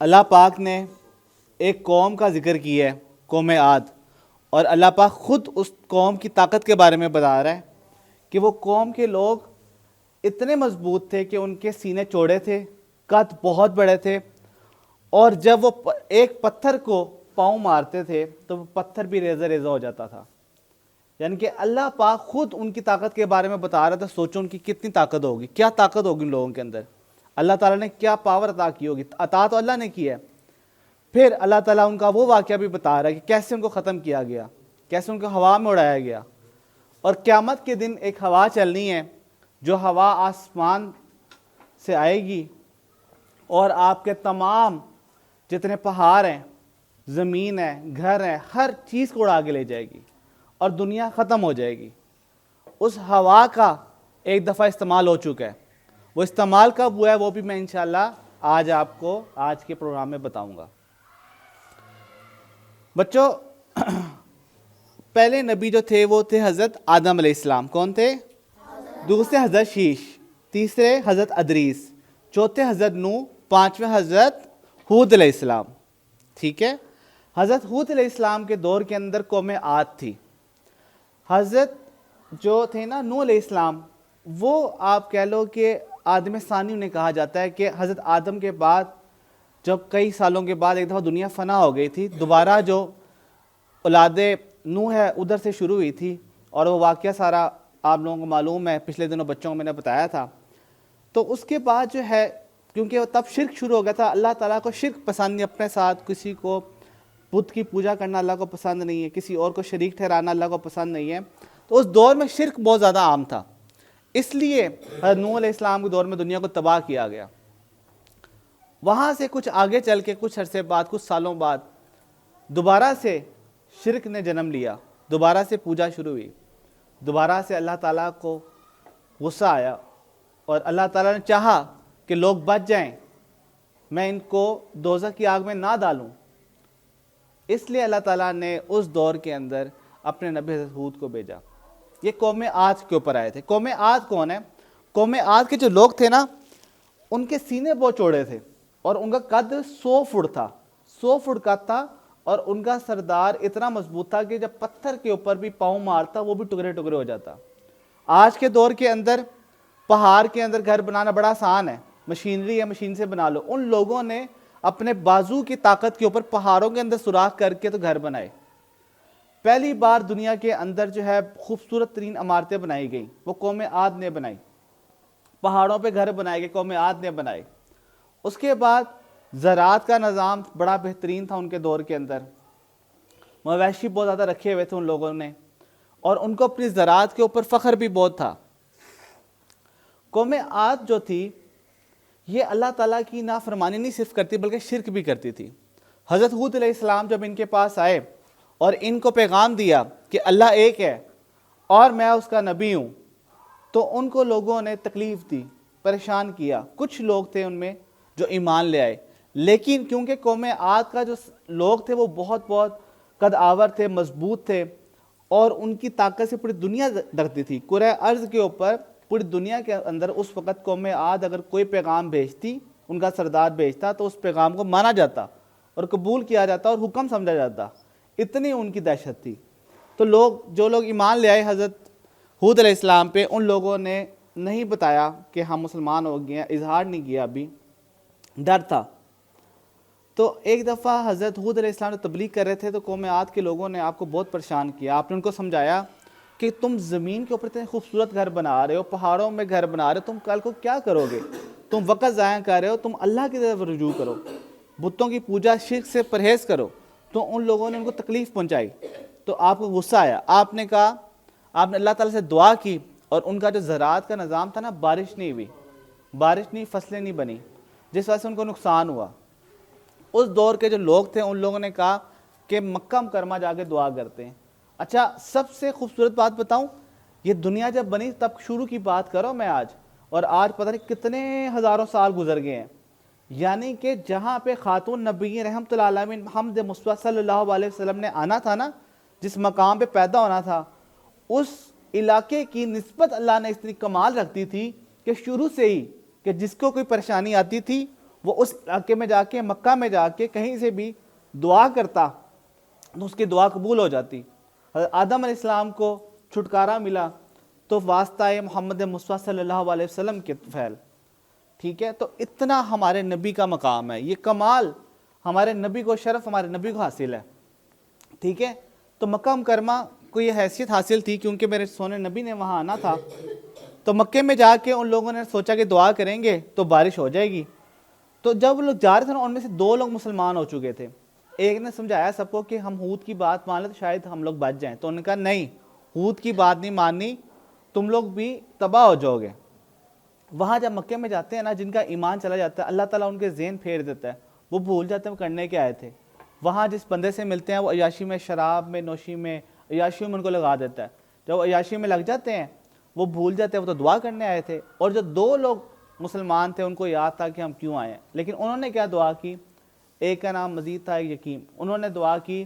اللہ پاک نے ایک قوم کا ذکر کیا ہے، قوم عاد، اور اللہ پاک خود اس قوم کی طاقت کے بارے میں بتا رہا ہے کہ وہ قوم کے لوگ اتنے مضبوط تھے کہ ان کے سینے چوڑے تھے، قد بہت بڑے تھے، اور جب وہ ایک پتھر کو پاؤں مارتے تھے تو وہ پتھر بھی ریزہ ریزہ ہو جاتا تھا۔ یعنی کہ اللہ پاک خود ان کی طاقت کے بارے میں بتا رہا تھا۔ سوچو ان کی کتنی طاقت ہوگی، کیا طاقت ہوگی ان لوگوں کے اندر، اللہ تعالیٰ نے کیا پاور عطا کی ہوگی۔ عطا تو اللہ نے کیا ہے۔ پھر اللہ تعالیٰ ان کا وہ واقعہ بھی بتا رہا ہے کہ کیسے ان کو ختم کیا گیا، کیسے ان کو ہوا میں اڑایا گیا، اور قیامت کے دن ایک ہوا چلنی ہے جو ہوا آسمان سے آئے گی اور آپ کے تمام جتنے پہاڑ ہیں، زمین ہے، گھر ہے، ہر چیز کو اڑا کے لے جائے گی اور دنیا ختم ہو جائے گی۔ اس ہوا کا ایک دفعہ استعمال ہو چکا ہے، وہ استعمال کب ہوا ہے وہ بھی میں انشاءاللہ آج آپ کو آج کے پروگرام میں بتاؤں گا۔ بچوں، پہلے نبی جو تھے وہ تھے حضرت آدم علیہ السلام۔ کون تھے؟ دوسرے حضرت شیش، تیسرے حضرت ادریس، چوتھے حضرت نوح، پانچویں حضرت ہود علیہ السلام۔ ٹھیک ہے، حضرت ہود علیہ السلام کے دور کے اندر قوم عاد تھی۔ حضرت جو تھے نا نوح علیہ السلام، وہ آپ کہہ لو کہ آدم ثانی انہیں کہا جاتا ہے کہ حضرت آدم کے بعد جب کئی سالوں کے بعد ایک دفعہ دنیا فنا ہو گئی تھی، دوبارہ جو اولاد نوح ہے ادھر سے شروع ہوئی تھی، اور وہ واقعہ سارا آپ لوگوں کو معلوم ہے، پچھلے دنوں بچوں کو میں نے بتایا تھا۔ تو اس کے بعد جو ہے، کیونکہ تب شرک شروع ہو گیا تھا، اللہ تعالیٰ کو شرک پسند نہیں، اپنے ساتھ کسی کو بت کی پوجا کرنا اللہ کو پسند نہیں ہے، کسی اور کو شریک ٹھہرانا اللہ کو پسند نہیں ہے۔ تو اس دور میں شرک بہت زیادہ عام تھا، اس لیے حضرت نوح علیہ السلام کے دور میں دنیا کو تباہ کیا گیا۔ وہاں سے کچھ آگے چل کے کچھ عرصے بعد، کچھ سالوں بعد، دوبارہ سے شرک نے جنم لیا، دوبارہ سے پوجا شروع ہوئی، دوبارہ سے اللہ تعالیٰ کو غصہ آیا، اور اللہ تعالیٰ نے چاہا کہ لوگ بچ جائیں، میں ان کو دوزخ کی آگ میں نہ ڈالوں، اس لیے اللہ تعالیٰ نے اس دور کے اندر اپنے نبی حضرت ہود کو بھیجا۔ یہ قوم عاد کے اوپر آئے تھے۔ قوم عاد کون ہے؟ قوم عاد کے جو لوگ تھے نا، ان کے سینے بہت چوڑے تھے، اور ان کا قد 100 فٹ تھا، 100 فٹ کا تھا، اور ان کا سردار اتنا مضبوط تھا کہ جب پتھر کے اوپر بھی پاؤں مارتا وہ بھی ٹکڑے ٹکڑے ہو جاتا۔ آج کے دور کے اندر پہاڑ کے اندر گھر بنانا بڑا آسان ہے، مشینری ہے، مشین سے بنا لو۔ ان لوگوں نے اپنے بازو کی طاقت کے اوپر پہاڑوں کے اندر سوراخ کر کے تو گھر بنائے۔ پہلی بار دنیا کے اندر جو ہے خوبصورت ترین عمارتیں بنائی گئیں، وہ قوم عاد نے بنائی۔ پہاڑوں پہ گھر بنائے گئے، قوم عاد نے بنائے۔ اس کے بعد زراعت کا نظام بڑا بہترین تھا ان کے دور کے اندر، مویشی بہت زیادہ رکھے ہوئے تھے ان لوگوں نے، اور ان کو اپنی زراعت کے اوپر فخر بھی بہت تھا۔ قوم عاد جو تھی یہ اللہ تعالیٰ کی نافرمانی نہیں صرف کرتی بلکہ شرک بھی کرتی تھی۔ حضرت ہود علیہ السلام جب ان کے پاس آئے اور ان کو پیغام دیا کہ اللہ ایک ہے اور میں اس کا نبی ہوں، تو ان کو لوگوں نے تکلیف دی، پریشان کیا۔ کچھ لوگ تھے ان میں جو ایمان لے آئے، لیکن کیونکہ قوم عاد کا جو لوگ تھے وہ بہت قد آور تھے، مضبوط تھے، اور ان کی طاقت سے پوری دنیا ڈرتی تھی۔ کرۂ ارض کے اوپر پوری دنیا کے اندر اس وقت قوم عاد اگر کوئی پیغام بھیجتی، ان کا سردار بھیجتا، تو اس پیغام کو مانا جاتا اور قبول کیا جاتا اور حکم سمجھا جاتا، اتنی ان کی دہشت تھی۔ تو جو لوگ ایمان لے آئے حضرت ہود علیہ السلام پہ، ان لوگوں نے نہیں بتایا کہ ہم مسلمان ہو گئے ہیں، اظہار نہیں کیا، ابھی ڈر تھا۔ تو ایک دفعہ حضرت ہود علیہ السلام تبلیغ کر رہے تھے تو قوم عاد کے لوگوں نے آپ کو بہت پریشان کیا۔ آپ نے ان کو سمجھایا کہ تم زمین کے اوپر اتنے خوبصورت گھر بنا رہے ہو، پہاڑوں میں گھر بنا رہے ہو، تم کل کو کیا کرو گے؟ تم وقت ضائع کر رہے ہو، تم اللہ کی طرف رجوع کرو، بتوں کی پوجا شرک سے پرہیز کرو۔ تو ان لوگوں نے ان کو تکلیف پہنچائی، تو آپ کو غصہ آیا۔ آپ نے کہا، آپ نے اللہ تعالیٰ سے دعا کی، اور ان کا جو زراعت کا نظام تھا نا، بارش نہیں ہوئی، بارش نہیں، فصلیں نہیں بنی، جس وجہ سے ان کو نقصان ہوا۔ اس دور کے جو لوگ تھے ان لوگوں نے کہا کہ مکہ مکرمہ جا کے دعا کرتے ہیں۔ اچھا، سب سے خوبصورت بات بتاؤں، یہ دنیا جب بنی تب شروع کی بات کرو میں آج، اور آج پتہ نہیں کتنے ہزاروں سال گزر گئے ہیں۔ یعنی کہ جہاں پہ خاتون نبی رحمت اللہ علیہ محمد مصطفیٰ صلی اللہ علیہ وسلم نے آنا تھا نا، جس مقام پہ پیدا ہونا تھا، اس علاقے کی نسبت اللہ نے اتنی کمال رکھتی تھی کہ شروع سے ہی کہ جس کو کوئی پریشانی آتی تھی وہ اس علاقے میں جا کے, مکہ میں جا کے کہیں سے بھی دعا کرتا تو اس کی دعا قبول ہو جاتی. حضرت آدم علیہ السلام کو چھٹکارا ملا تو واسطہ محمد مصطفیٰ صلی اللہ علیہ وسلم کے فعل. ٹھیک ہے, تو اتنا ہمارے نبی کا مقام ہے, یہ کمال ہمارے نبی کو, شرف ہمارے نبی کو حاصل ہے. ٹھیک ہے, تو مکہ مکرمہ کو یہ حیثیت حاصل تھی کیونکہ میرے سونے نبی نے وہاں آنا تھا. تو مکے میں جا کے ان لوگوں نے سوچا کہ دعا کریں گے تو بارش ہو جائے گی. تو جب وہ لوگ جا رہے تھے نا, ان میں سے 2 لوگ مسلمان ہو چکے تھے. ایک نے سمجھایا سب کو کہ ہم ہود کی بات مان لیں تو شاید ہم لوگ بچ جائیں. تو انہوں نے کہا نہیں, ہود کی بات نہیں ماننی, تم لوگ بھی تباہ ہو جاؤ گے. وہاں جب مکے میں جاتے ہیں نا, جن کا ایمان چلا جاتا ہے اللہ تعالیٰ ان کے ذہن پھیر دیتا ہے, وہ بھول جاتے ہیں وہ کرنے کے آئے تھے. وہاں جس بندے سے ملتے ہیں وہ عیاشی میں, شراب میں, نوشی میں, عیاشیوں میں ان کو لگا دیتا ہے. جب عیاشی میں لگ جاتے ہیں وہ بھول جاتے ہیں وہ تو دعا کرنے آئے تھے. اور جو 2 لوگ مسلمان تھے ان کو یاد تھا کہ ہم کیوں آئے ہیں, لیکن انہوں نے کیا دعا کی, ایک کا نام مزید تھا ایک یقین. انہوں نے دعا کی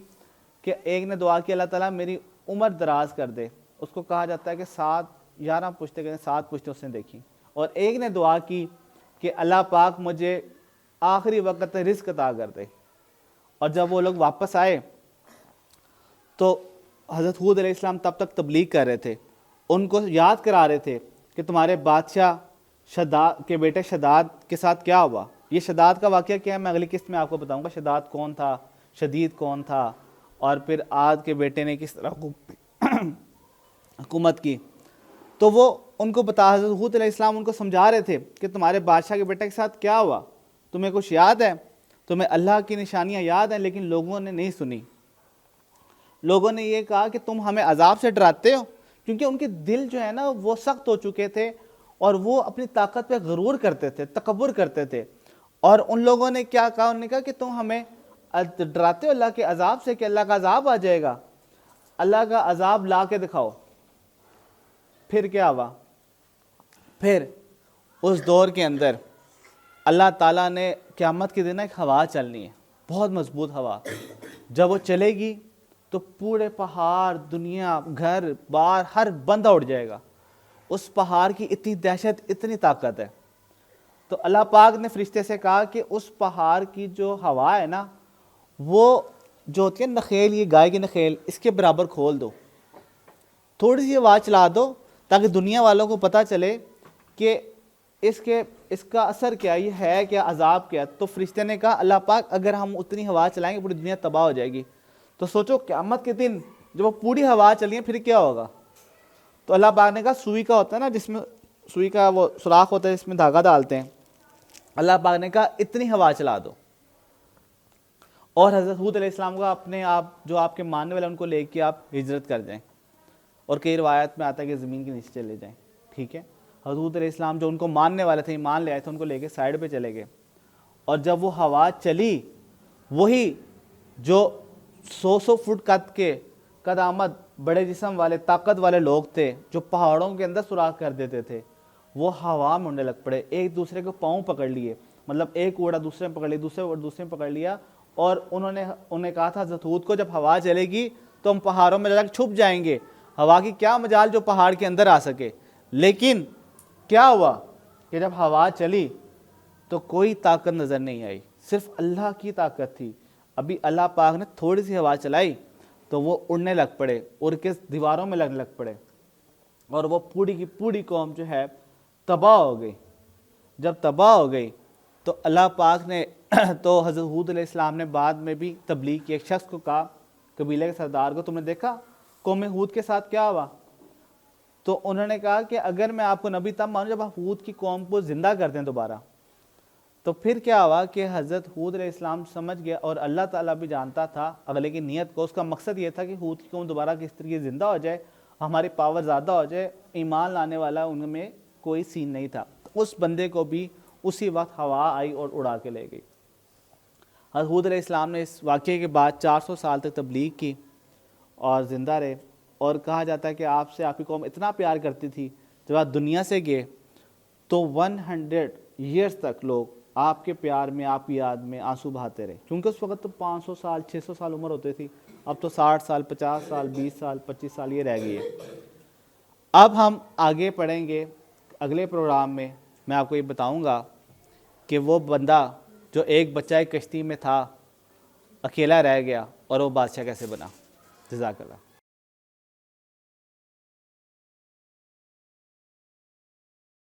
کہ ایک نے دعا کی اللہ تعالیٰ میری عمر دراز کر دے, اس کو کہا جاتا ہے کہ 11 پشتے کہتے ہیں 7 پشتے اس نے دیکھی. اور ایک نے دعا کی کہ اللہ پاک مجھے آخری وقت رزق عطا کر دے. اور جب وہ لوگ واپس آئے تو حضرت ہود علیہ السلام تب تک تبلیغ کر رہے تھے, ان کو یاد کرا رہے تھے کہ تمہارے بادشاہ شداد کے بیٹے شداد کے ساتھ کیا ہوا. یہ شداد کا واقعہ کیا ہے میں اگلی قسط میں آپ کو بتاؤں گا. شداد کون تھا, شدید کون تھا, اور پھر عاد کے بیٹے نے کس طرح حکومت کی. تو وہ ان کو بتا, حضرت ہود علیہ السلام ان کو سمجھا رہے تھے کہ تمہارے بادشاہ کے بیٹے کے ساتھ کیا ہوا, تمہیں کچھ یاد ہے, تمہیں اللہ کی نشانیاں یاد ہیں. لیکن لوگوں نے نہیں سنی. لوگوں نے یہ کہا کہ تم ہمیں عذاب سے ڈراتے ہو, کیونکہ ان کے دل جو ہے نا وہ سخت ہو چکے تھے اور وہ اپنی طاقت پہ غرور کرتے تھے, تکبر کرتے تھے. اور ان لوگوں نے کیا کہا, انہوں نے کہا کہ تم ہمیں ڈراتے ہو اللہ کے عذاب سے کہ اللہ کا عذاب آ جائے گا, اللہ کا عذاب لا کے دکھاؤ. پھر کیا ہوا, پھر اس دور کے اندر اللہ تعالیٰ نے قیامت کے دن ایک ہوا چلنی ہے, بہت مضبوط ہوا. جب وہ چلے گی تو پورے پہاڑ, دنیا, گھر بار ہر بندہ اٹھ جائے گا. اس پہاڑ کی اتنی دہشت, اتنی طاقت ہے. تو اللہ پاک نے فرشتے سے کہا کہ اس پہاڑ کی جو ہوا ہے نا وہ جو ہوتی ہے نخیل, یہ گائے کی نخیل, اس کے برابر کھول دو, تھوڑی سی ہوا چلا دو تاکہ دنیا والوں کو پتہ چلے کہ اس کا اثر کیا, یہ ہے کیا, عذاب کیا. تو فرشتے نے کہا اللہ پاک اگر ہم اتنی ہوا چلائیں گے پوری دنیا تباہ ہو جائے گی. تو سوچو قیامت کے دن جب وہ پوری ہوا چلی ہے پھر کیا ہوگا. تو اللہ پاک نے کہا سوئی کا ہوتا ہے نا, جس میں سوئی کا وہ سوراخ ہوتا ہے جس میں دھاگا ڈالتے ہیں, اللہ پاک نے کہا اتنی ہوا چلا دو. اور حضرت ہود علیہ السلام کو اپنے آپ جو آپ کے ماننے والے ان کو لے کے آپ ہجرت کر جائیں, اور کئی روایت میں آتا ہے کہ زمین کے نیچے چلے جائیں. ٹھیک ہے, حضرت ہود علیہ السلام جو ان کو ماننے والے تھے, ایمان لے آئے تھے, ان کو لے کے سائڈ پہ چلے گئے. اور جب وہ ہوا چلی, وہی جو 100 فٹ قد آمد بڑے جسم والے طاقت والے لوگ تھے جو پہاڑوں کے اندر سوراخ کر دیتے تھے, وہ ہوا میں اڑنے لگ پڑے. ایک دوسرے کو پاؤں پکڑ لیے, مطلب ایک اوڑا دوسرے میں پکڑ لیا, دوسرے اوڑا دوسرے میں پکڑ لیا. اور انہیں کہا تھا حضرت ہود کو جب ہوا چلے گی تو ہم پہاڑوں میں جا کے چھپ جائیں گے, ہوا کی کیا مجال جو پہاڑ کے اندر آ سکے. لیکن کیا ہوا کہ جب ہوا چلی تو کوئی طاقت نظر نہیں آئی, صرف اللہ کی طاقت تھی. ابھی اللہ پاک نے تھوڑی سی ہوا چلائی تو وہ اڑنے لگ پڑے, اڑ کے دیواروں میں لگنے لگ پڑے, اور وہ پوری کی پوری قوم جو ہے تباہ ہو گئی. جب تباہ ہو گئی تو اللہ پاک نے تو حضرت ہود علیہ السلام نے بعد میں بھی تبلیغ کی. ایک شخص کو کہا, قبیلے کے سردار کو, تم نے دیکھا قوم ہود کے ساتھ کیا ہوا. تو انہوں نے کہا کہ اگر میں آپ کو نبی تب مانوں جب آپ ہود کی قوم کو زندہ کر دیں دوبارہ. تو پھر کیا ہوا کہ حضرت ہود علیہ السلام سمجھ گیا, اور اللہ تعالیٰ بھی جانتا تھا اگلے کی نیت کو. اس کا مقصد یہ تھا کہ ہود کی قوم دوبارہ کس طریقے زندہ ہو جائے, ہماری پاور زیادہ ہو جائے. ایمان لانے والا ان میں کوئی سین نہیں تھا. اس بندے کو بھی اسی وقت ہوا آئی اور اڑا کے لے گئی. حضرت ہود علیہ السلام نے اس واقعے کے بعد 400 سال تک تبلیغ کی اور زندہ رہے. اور کہا جاتا ہے کہ آپ سے آپ کی قوم اتنا پیار کرتی تھی, جب آپ دنیا سے گئے تو 100 ایئرس تک لوگ آپ کے پیار میں, آپ کی یاد میں آنسو بہاتے رہے. کیونکہ اس وقت تو 500 سال 600 سال عمر ہوتی تھی, اب تو 60 سال 50 سال 20 سال 25 سال یہ رہ گئی ہے. اب ہم آگے پڑھیں گے اگلے پروگرام میں. میں آپ کو یہ بتاؤں گا کہ وہ بندہ جو ایک بچہ ایک کشتی میں تھا اکیلا رہ گیا اور وہ بادشاہ کیسے بنا؟ جزاک اللہ.